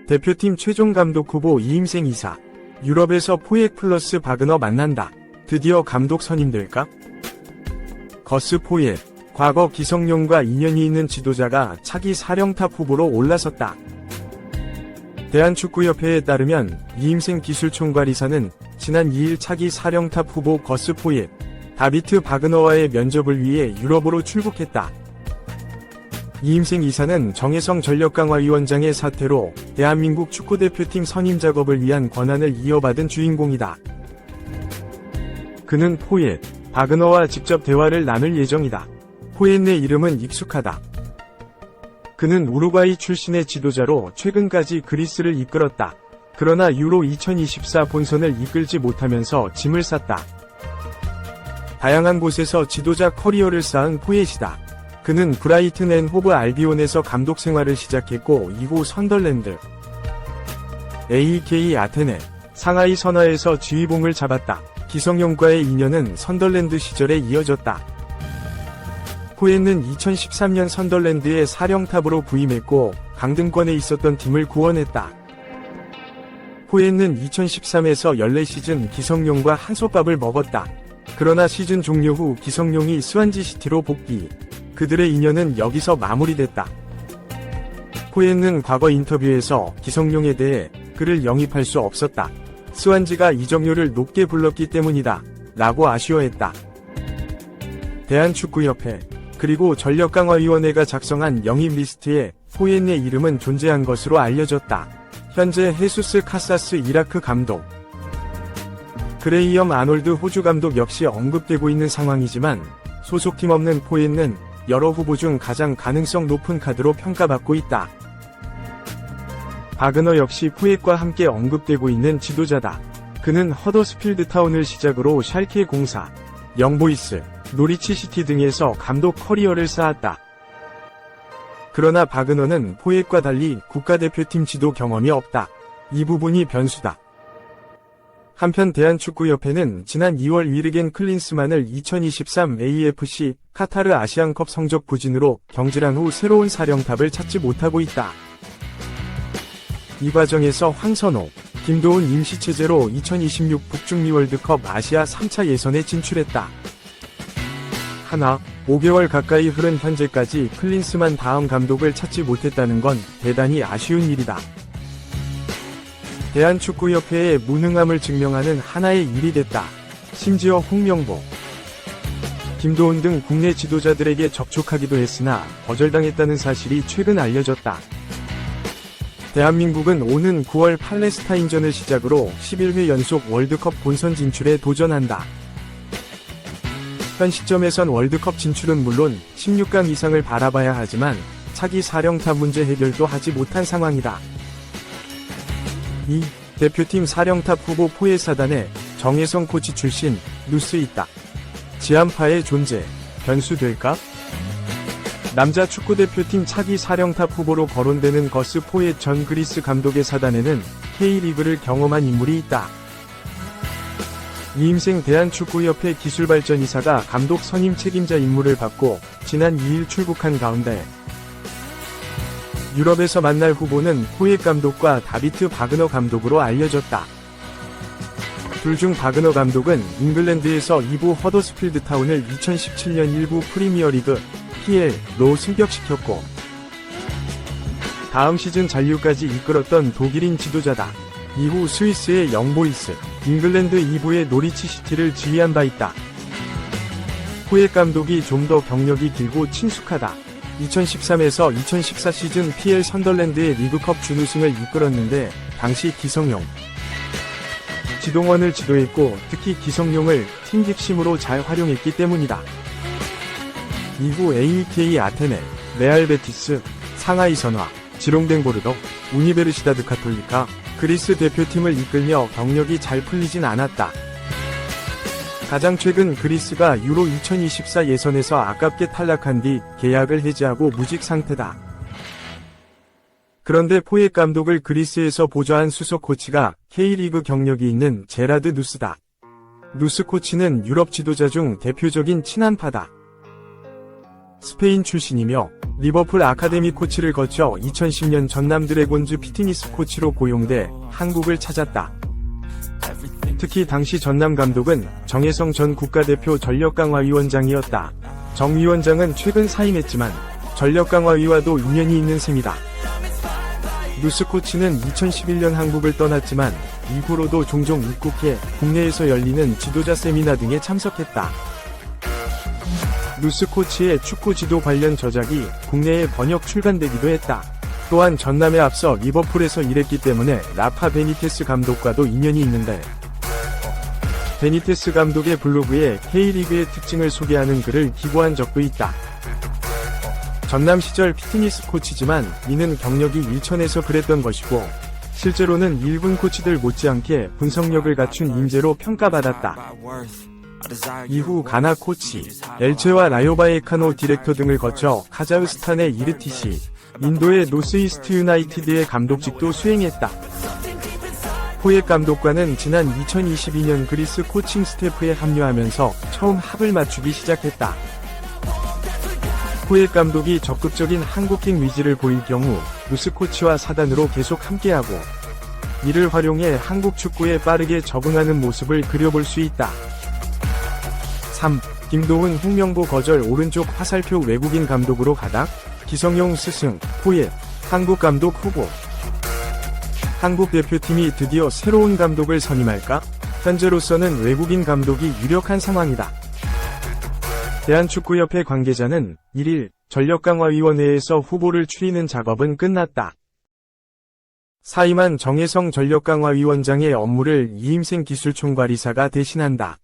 대표팀 최종 감독 후보 이임생 이사. 유럽에서 포획 플러스 바그너 만난다. 드디어 감독 선임될까? 거스 포획. 과거 기성용과 인연이 있는 지도자가 차기 사령탑 후보로 올라섰다. 대한축구협회에 따르면 이임생 기술총괄 이사는 지난 2일 차기 사령탑 후보 거스 포획, 다비트 바그너와의 면접을 위해 유럽으로 출국했다. 이임생 이사는 정혜성 전력강화위원장의 사퇴로 대한민국 축구대표팀 선임 작업을 위한 권한을 이어받은 주인공이다. 그는 포엣, 바그너와 직접 대화를 나눌 예정이다. 포엣의 이름은 익숙하다. 그는 우루과이 출신의 지도자로 최근까지 그리스를 이끌었다. 그러나 유로 2024 본선을 이끌지 못하면서 짐을 쌌다. 다양한 곳에서 지도자 커리어를 쌓은 포엣이다. 그는 브라이튼 앤 호브 알비온에서 감독 생활을 시작했고 이후 선덜랜드, AEK 아테네, 상하이 선화에서 지휘봉을 잡았다. 기성용과의 인연은 선덜랜드 시절에 이어졌다. 포엣는 2013년 선덜랜드의 사령탑으로 부임했고 강등권에 있었던 팀을 구원했다. 포엣는 2013에서 14시즌 기성용과 한솥밥을 먹었다. 그러나 시즌 종료 후 기성용이 스완지 시티로 복귀. 그들의 인연은 여기서 마무리됐다. 포엣는 과거 인터뷰에서 기성용에 대해 그를 영입할 수 없었다. 스완지가 이적료를 높게 불렀기 때문이다. 라고 아쉬워했다. 대한축구협회 그리고 전력강화위원회가 작성한 영입 리스트에 포엣의 이름은 존재한 것으로 알려졌다. 현재 헤수스 카사스 이라크 감독, 그레이엄 아놀드 호주 감독 역시 언급되고 있는 상황이지만 소속팀 없는 포엣는 여러 후보 중 가장 가능성 높은 카드로 평가받고 있다. 바그너 역시 포엣과 함께 언급되고 있는 지도자다. 그는 허더스필드 타운을 시작으로 샬케 04, 영보이스, 노리치 시티 등에서 감독 커리어를 쌓았다. 그러나 바그너는 포엣과 달리 국가대표팀 지도 경험이 없다. 이 부분이 변수다. 한편 대한축구협회는 지난 2월 위르겐 클린스만을 2023 AFC 카타르 아시안컵 성적 부진으로 경질한 후 새로운 사령탑을 찾지 못하고 있다. 이 과정에서 황선호, 김도훈 임시체제로 2026 북중미 월드컵 아시아 3차 예선에 진출했다. 하나, 5개월 가까이 흐른 현재까지 클린스만 다음 감독을 찾지 못했다는 건 대단히 아쉬운 일이다. 대한축구협회의 무능함을 증명하는 하나의 일이 됐다. 심지어 홍명보, 김도훈 등 국내 지도자들에게 접촉하기도 했으나 거절당했다는 사실이 최근 알려졌다. 대한민국은 오는 9월 팔레스타인전을 시작으로 11회 연속 월드컵 본선 진출에 도전한다. 현 시점에선 월드컵 진출은 물론 16강 이상을 바라봐야 하지만 차기 사령탑 문제 해결도 하지 못한 상황이다. 2. 대표팀 사령탑 후보 포엣 사단에 정혜성 코치 출신 누스 있다. 지한파의 존재, 변수될까? 남자 축구대표팀 차기 사령탑 후보로 거론되는 거스 포엣 전 그리스 감독의 사단에는 K리그를 경험한 인물이 있다. 이임생 대한축구협회 기술발전이사가 감독 선임 책임자 임무를 받고 지난 2일 출국한 가운데 유럽에서 만날 후보는 포엣 감독과 다비트 바그너 감독으로 알려졌다. 둘 중 바그너 감독은 잉글랜드에서 2부 허더스필드 타운을 2017년 1부 프리미어리그 PL로 승격시켰고 다음 시즌 잔류까지 이끌었던 독일인 지도자다. 이후 스위스의 영보이스, 잉글랜드 2부의 노리치 시티를 지휘한 바 있다. 포엣 감독이 좀 더 경력이 길고 친숙하다. 2013에서 2014 시즌 PL 선덜랜드의 리그컵 준우승을 이끌었는데 당시 기성용, 지동원을 지도했고 특히 기성용을 팀 핵심으로 잘 활용했기 때문이다. 이후 AEK 아테네, 레알 베티스, 상하이 선화, 지롱댕 보르도, 우니베르시다드 카톨리카, 그리스 대표팀을 이끌며 경력이 잘 풀리진 않았다. 가장 최근 그리스가 유로 2024 예선에서 아깝게 탈락한 뒤 계약을 해지하고 무직 상태다. 그런데 포엣 감독을 그리스에서 보좌한 수석 코치가 K리그 경력이 있는 제라드 누스다. 누스 코치는 유럽 지도자 중 대표적인 친한파다. 스페인 출신이며 리버풀 아카데미 코치를 거쳐 2010년 전남 드래곤즈 피트니스 코치로 고용돼 한국을 찾았다. 특히 당시 전남 감독은 정혜성 전 국가대표 전력강화위원장이었다. 정 위원장은 최근 사임했지만 전력강화위와도 인연이 있는 셈이다. 루스 코치는 2011년 한국을 떠났지만 이후로도 종종 입국해 국내에서 열리는 지도자 세미나 등에 참석했다. 루스 코치의 축구 지도 관련 저작이 국내에 번역 출간되기도 했다. 또한 전남에 앞서 리버풀에서 일했기 때문에 라파 베니테스 감독과도 인연이 있는데, 베니테스 감독의 블로그에 K리그의 특징을 소개하는 글을 기고한 적도 있다. 전남 시절 피트니스 코치지만 이는 경력이 일천에서 그랬던 것이고 실제로는 일군 코치들 못지않게 분석력을 갖춘 인재로 평가받았다. 이후 가나 코치, 엘체와 라요바에카노 디렉터 등을 거쳐 카자흐스탄의 이르티시, 인도의 노스이스트 유나이티드의 감독직도 수행했다. 포옙 감독과는 지난 2022년 그리스 코칭 스태프에 합류하면서 처음 합을 맞추기 시작했다. 포옙 감독이 적극적인 한국행 위지를 보일 경우 루스 코치와 사단으로 계속 함께하고 이를 활용해 한국 축구에 빠르게 적응하는 모습을 그려볼 수 있다. 3. 김도훈 홍명보 거절 오른쪽 화살표 외국인 감독으로 가닥, 기성용 스승, 포옙, 한국 감독 후보. 한국 대표팀이 드디어 새로운 감독을 선임할까? 현재로서는 외국인 감독이 유력한 상황이다. 대한축구협회 관계자는 1일 전력강화위원회에서 후보를 추리는 작업은 끝났다. 사임한 정혜성 전력강화위원장의 업무를 이임생 기술총괄이사가 대신한다.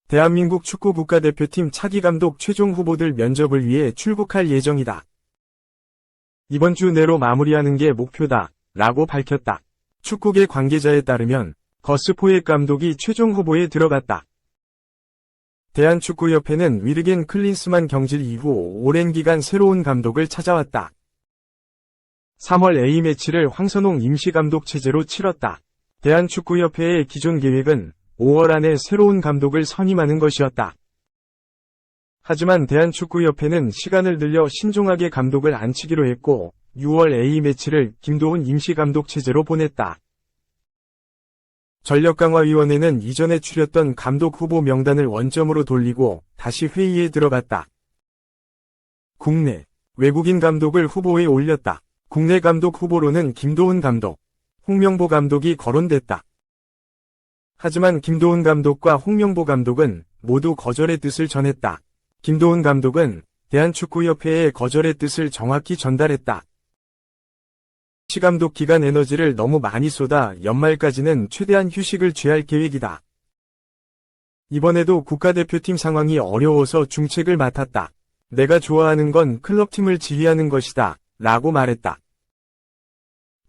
대한민국 축구 국가대표팀 차기 감독 최종 후보들 면접을 위해 출국할 예정이다. 이번 주 내로 마무리하는 게 목표다 라고 밝혔다. 축구계 관계자에 따르면 거스 포옙 감독이 최종 후보에 들어갔다. 대한축구협회는 위르겐 클린스만 경질 이후 오랜 기간 새로운 감독을 찾아왔다. 3월 A매치를 황선홍 임시감독 체제로 치렀다. 대한축구협회의 기존 계획은 5월 안에 새로운 감독을 선임하는 것이었다. 하지만 대한축구협회는 시간을 늘려 신중하게 감독을 안치기로 했고 6월 A매치를 김도훈 임시감독 체제로 보냈다. 전력강화위원회는 이전에 추렸던 감독 후보 명단을 원점으로 돌리고 다시 회의에 들어갔다. 국내, 외국인 감독을 후보에 올렸다. 국내 감독 후보로는 김도훈 감독, 홍명보 감독이 거론됐다. 하지만 김도훈 감독과 홍명보 감독은 모두 거절의 뜻을 전했다. 김도훈 감독은 대한축구협회에 거절의 뜻을 정확히 전달했다. 시감독 기간 에너지를 너무 많이 쏟아 연말까지는 최대한 휴식을 취할 계획이다. 이번에도 국가대표팀 상황이 어려워서 중책을 맡았다. 내가 좋아하는 건 클럽팀을 지휘하는 것이다 라고 말했다.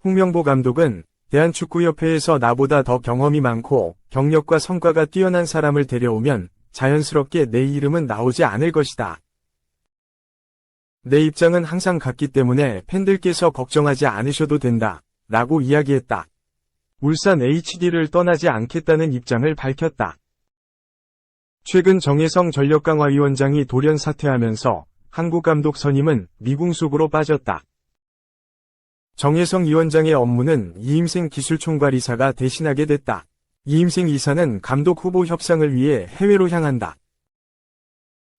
홍명보 감독은 대한축구협회에서 나보다 더 경험이 많고 경력과 성과가 뛰어난 사람을 데려오면 자연스럽게 내 이름은 나오지 않을 것이다. 내 입장은 항상 같기 때문에 팬들께서 걱정하지 않으셔도 된다 라고 이야기했다. 울산 HD를 떠나지 않겠다는 입장을 밝혔다. 최근 정혜성 전력강화위원장이 돌연 사퇴하면서 한국 감독 선임은 미궁속으로 빠졌다. 정혜성 위원장의 업무는 이임생 기술총괄이사가 대신하게 됐다. 이임생 이사는 감독 후보 협상을 위해 해외로 향한다.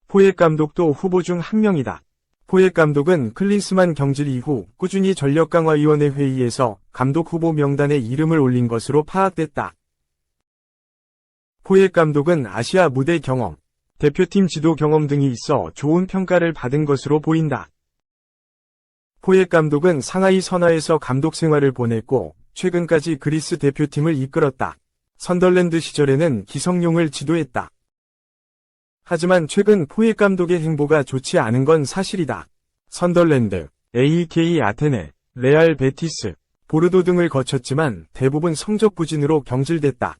포옙 감독도 후보 중 한 명이다. 포옙 감독은 클린스만 경질 이후 꾸준히 전력강화위원회 회의에서 감독 후보 명단에 이름을 올린 것으로 파악됐다. 포옙 감독은 아시아 무대 경험, 대표팀 지도 경험 등이 있어 좋은 평가를 받은 것으로 보인다. 포옙 감독은 상하이 선화에서 감독 생활을 보냈고 최근까지 그리스 대표팀을 이끌었다. 선덜랜드 시절에는 기성용을 지도했다. 하지만 최근 포옙 감독의 행보가 좋지 않은 건 사실이다. 선덜랜드, AEK 아테네, 레알 베티스, 보르도 등을 거쳤지만 대부분 성적 부진으로 경질됐다.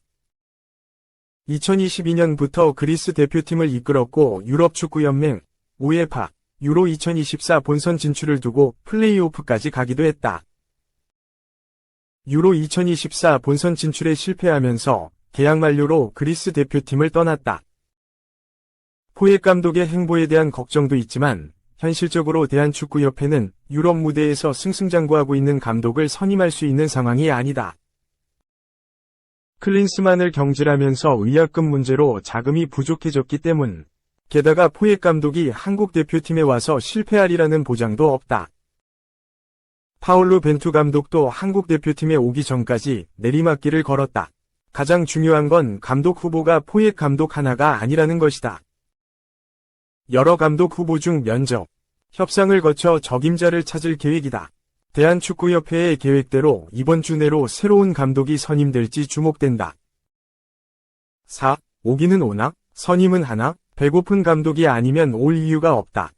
2022년부터 그리스 대표팀을 이끌었고 유럽축구연맹, 우에파, 유로 2024 본선 진출을 두고 플레이오프까지 가기도 했다. 유로 2024 본선 진출에 실패하면서 계약 만료로 그리스 대표팀을 떠났다. 포획 감독의 행보에 대한 걱정도 있지만 현실적으로 대한축구협회는 유럽 무대에서 승승장구하고 있는 감독을 선임할 수 있는 상황이 아니다. 클린스만을 경질하면서 의약금 문제로 자금이 부족해졌기 때문. 게다가 포획 감독이 한국 대표팀에 와서 실패하리라는 보장도 없다. 파울루 벤투 감독도 한국 대표팀에 오기 전까지 내리막길을 걸었다. 가장 중요한 건 감독 후보가 포획 감독 하나가 아니라는 것이다. 여러 감독 후보 중 면접, 협상을 거쳐 적임자를 찾을 계획이다. 대한축구협회의 계획대로 이번 주 내로 새로운 감독이 선임될지 주목된다. 4. 오기는 오나? 선임은 하나? 배고픈 감독이 아니면 올 이유가 없다.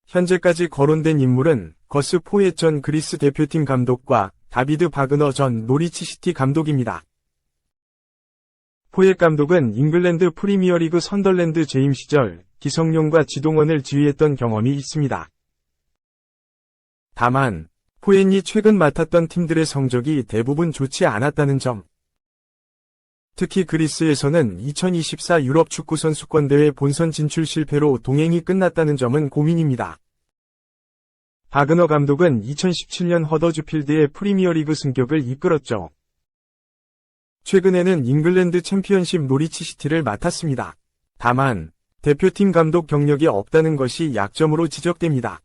현재까지 거론된 인물은 거스 포엣 전 그리스 대표팀 감독과 다비드 바그너 전 노리치 시티 감독입니다. 포엣 감독은 잉글랜드 프리미어리그 선덜랜드 재임 시절 기성용과 지동원을 지휘했던 경험이 있습니다. 다만 포엣이 최근 맡았던 팀들의 성적이 대부분 좋지 않았다는 점. 특히 그리스에서는 2024 유럽 축구 선수권대회 본선 진출 실패로 동행이 끝났다는 점은 고민입니다. 바그너 감독은 2017년 허더즈필드의 프리미어리그 승격을 이끌었죠. 최근에는 잉글랜드 챔피언십 노리치 시티를 맡았습니다. 다만 대표팀 감독 경력이 없다는 것이 약점으로 지적됩니다.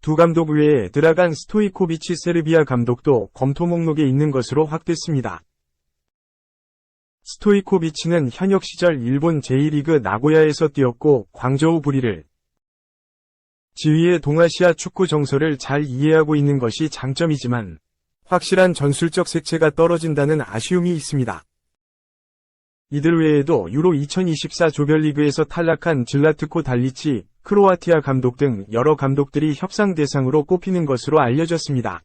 두 감독 외에 드라간 스토이코비치 세르비아 감독도 검토 목록에 있는 것으로 확됐습니다. 스토이코비치는 현역 시절 일본 제1리그 나고야에서 뛰었고 광저우 부리를 지휘해 동아시아 축구 정서를 잘 이해하고 있는 것이 장점이지만 확실한 전술적 색채가 떨어진다는 아쉬움이 있습니다. 이들 외에도 유로 2024 조별리그에서 탈락한 질라트코 달리치, 크로아티아 감독 등 여러 감독들이 협상 대상으로 꼽히는 것으로 알려졌습니다.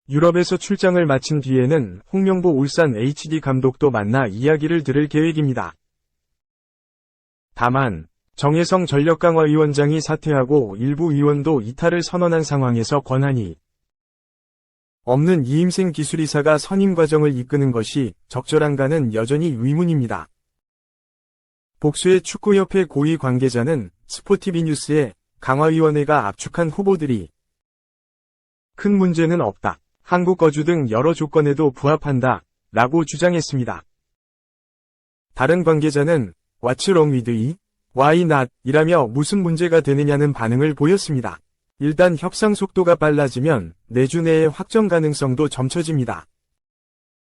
유럽에서 출장을 마친 뒤에는 홍명보 울산 HD 감독도 만나 이야기를 들을 계획입니다. 다만 정혜성 전력강화위원장이 사퇴하고 일부 위원도 이탈을 선언한 상황에서 권한이 없는 이임생 기술이사가 선임 과정을 이끄는 것이 적절한가는 여전히 의문입니다. 복수의 축구협회 고위 관계자는 스포티비뉴스에 강화위원회가 압축한 후보들이 큰 문제는 없다. 한국 거주 등 여러 조건에도 부합한다. 라고 주장했습니다. 다른 관계자는 What's wrong with it? Why not? 이라며 무슨 문제가 되느냐는 반응을 보였습니다. 일단 협상 속도가 빨라지면 내주 내에 확정 가능성도 점쳐집니다.